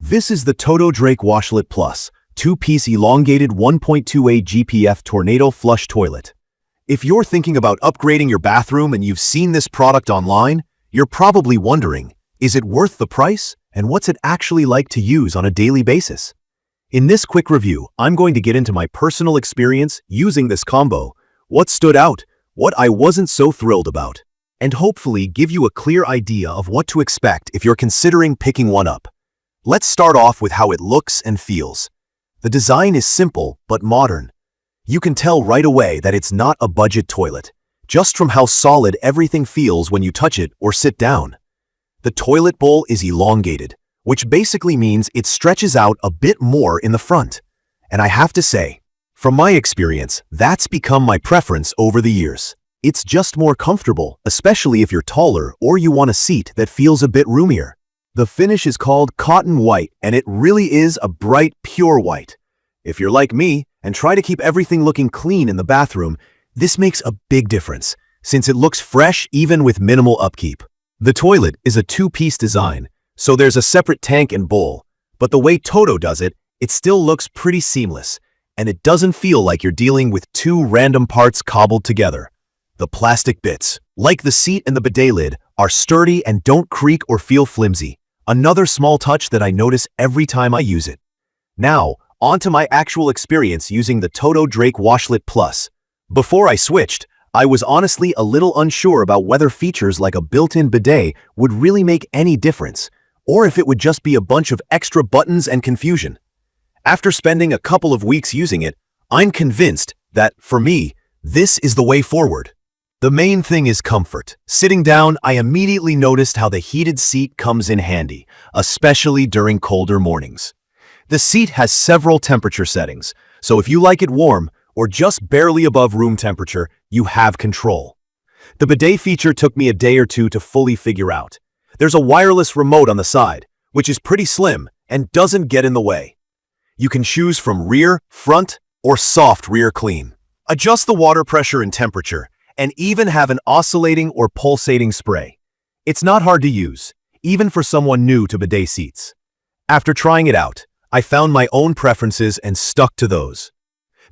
This is the TOTO Washlet Plus, two-piece elongated 1.28 GPF tornado flush toilet. If you're thinking about upgrading your bathroom and you've seen this product online, you're probably wondering, is it worth the price? And what's it actually like to use on a daily basis? In this quick review, I'm going to get into my personal experience using this combo, what stood out, what I wasn't so thrilled about, and hopefully give you a clear idea of what to expect if you're considering picking one up. Let's start off with how it looks and feels. The design is simple but modern. You can tell right away that it's not a budget toilet, just from how solid everything feels when you touch it or sit down. The toilet bowl is elongated, which basically means it stretches out a bit more in the front. And I have to say, from my experience, that's become my preference over the years. It's just more comfortable, especially if you're taller or you want a seat that feels a bit roomier. The finish is called cotton white, and it really is a bright, pure white. If you're like me and try to keep everything looking clean in the bathroom, this makes a big difference, since it looks fresh even with minimal upkeep. The toilet is a two-piece design, so there's a separate tank and bowl, but the way TOTO does it, it still looks pretty seamless, and it doesn't feel like you're dealing with two random parts cobbled together. The plastic bits, like the seat and the bidet lid, are sturdy and don't creak or feel flimsy. Another small touch that I notice every time I use it. Now, on to my actual experience using the TOTO Washlet Plus. Before I switched, I was honestly a little unsure about whether features like a built-in bidet would really make any difference, or if it would just be a bunch of extra buttons and confusion. After spending a couple of weeks using it, I'm convinced that, for me, this is the way forward. The main thing is comfort. Sitting down, I immediately noticed how the heated seat comes in handy, especially during colder mornings. The seat has several temperature settings, so if you like it warm or just barely above room temperature, you have control. The bidet feature took me a day or two to fully figure out. There's a wireless remote on the side, which is pretty slim and doesn't get in the way. You can choose from rear, front, or soft rear clean. Adjust the water pressure and temperature, and even have an oscillating or pulsating spray. It's not hard to use, even for someone new to bidet seats. After trying it out, I found my own preferences and stuck to those.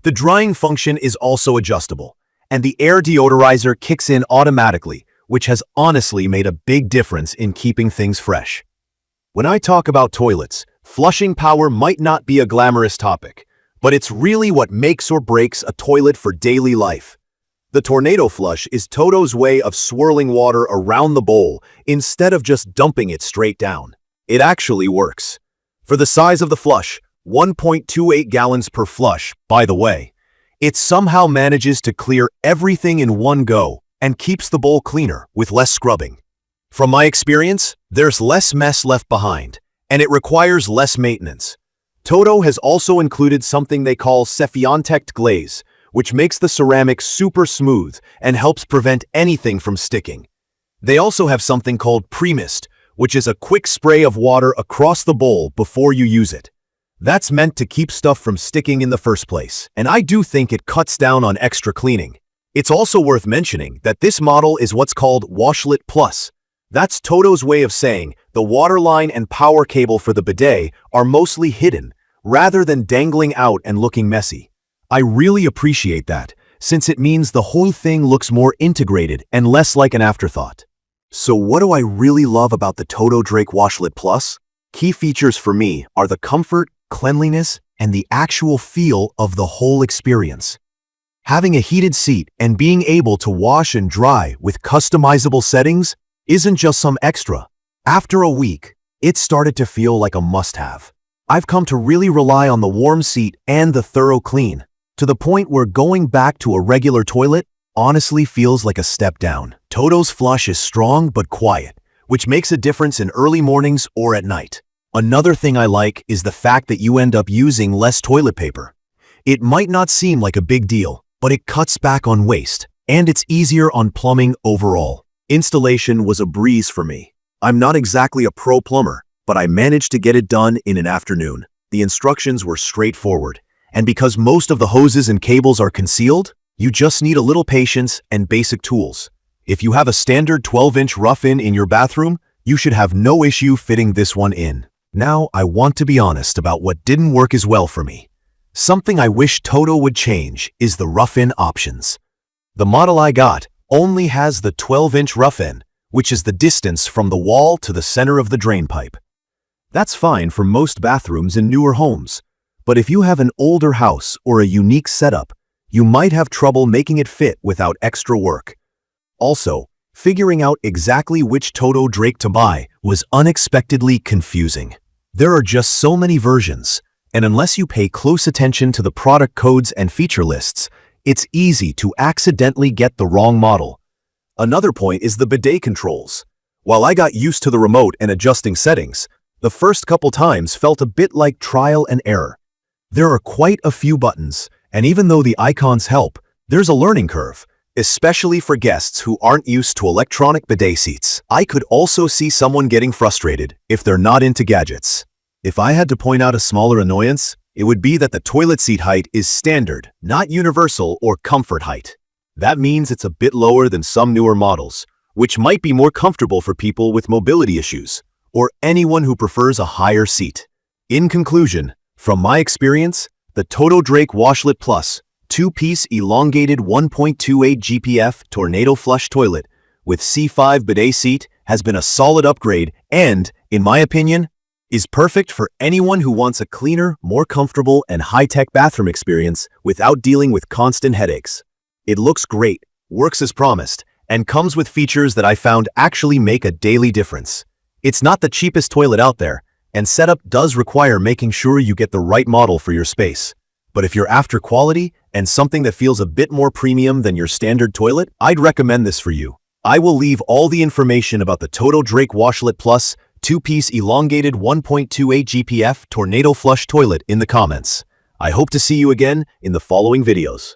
The drying function is also adjustable, and the air deodorizer kicks in automatically, which has honestly made a big difference in keeping things fresh. When I talk about toilets, flushing power might not be a glamorous topic, but it's really what makes or breaks a toilet for daily life. The Tornado Flush is TOTO's way of swirling water around the bowl instead of just dumping it straight down. It actually works. For the size of the flush, 1.28 gallons per flush, by the way, it somehow manages to clear everything in one go and keeps the bowl cleaner with less scrubbing. From my experience, there's less mess left behind, and it requires less maintenance. TOTO has also included something they call Cephiontect glaze, which makes the ceramic super smooth and helps prevent anything from sticking. They also have something called pre-mist, which is a quick spray of water across the bowl before you use it. That's meant to keep stuff from sticking in the first place, and I do think it cuts down on extra cleaning. It's also worth mentioning that this model is what's called Washlet Plus. That's TOTO's way of saying the water line and power cable for the bidet are mostly hidden, rather than dangling out and looking messy. I really appreciate that, since it means the whole thing looks more integrated and less like an afterthought. So what do I really love about the TOTO Washlet Plus? Key features for me are the comfort, cleanliness, and the actual feel of the whole experience. Having a heated seat and being able to wash and dry with customizable settings isn't just some extra. After a week, it started to feel like a must-have. I've come to really rely on the warm seat and the thorough clean, to the point where going back to a regular toilet honestly feels like a step down. TOTO's flush is strong but quiet, which makes a difference in early mornings or at night. Another thing I like is the fact that you end up using less toilet paper. It might not seem like a big deal, but it cuts back on waste, and it's easier on plumbing overall. Installation was a breeze for me. I'm not exactly a pro plumber, but I managed to get it done in an afternoon. The instructions were straightforward, and because most of the hoses and cables are concealed, you just need a little patience and basic tools. If you have a standard 12-inch rough-in your bathroom, you should have no issue fitting this one in. Now, I want to be honest about what didn't work as well for me. Something I wish TOTO would change is the rough-in options. The model I got only has the 12-inch rough-in, which is the distance from the wall to the center of the drain pipe. That's fine for most bathrooms in newer homes, but if you have an older house or a unique setup, you might have trouble making it fit without extra work. Also, figuring out exactly which TOTO drake to buy was unexpectedly confusing. There are just so many versions, and unless you pay close attention to the product codes and feature lists, it's easy to accidentally get the wrong model. Another point is the bidet controls. While I got used to the remote and adjusting settings, the first couple times felt a bit like trial and error. There are quite a few buttons, and even though the icons help, there's a learning curve, especially for guests who aren't used to electronic bidet seats. I could also see someone getting frustrated if they're not into gadgets. If I had to point out a smaller annoyance, it would be that the toilet seat height is standard, not universal or comfort height. That means it's a bit lower than some newer models, which might be more comfortable for people with mobility issues, or anyone who prefers a higher seat. In conclusion, from my experience, the TOTO Drake Washlet Plus 2-piece elongated 1.28 GPF tornado flush toilet with C5 Bidet Seat has been a solid upgrade and, in my opinion, is perfect for anyone who wants a cleaner, more comfortable, and high-tech bathroom experience without dealing with constant headaches. It looks great, works as promised, and comes with features that I found actually make a daily difference. It's not the cheapest toilet out there, and setup does require making sure you get the right model for your space. But if you're after quality and something that feels a bit more premium than your standard toilet, I'd recommend this for you. I will leave all the information about the TOTO Drake Washlet Plus 2-piece elongated 1.28 GPF tornado flush toilet in the comments. I hope to see you again in the following videos.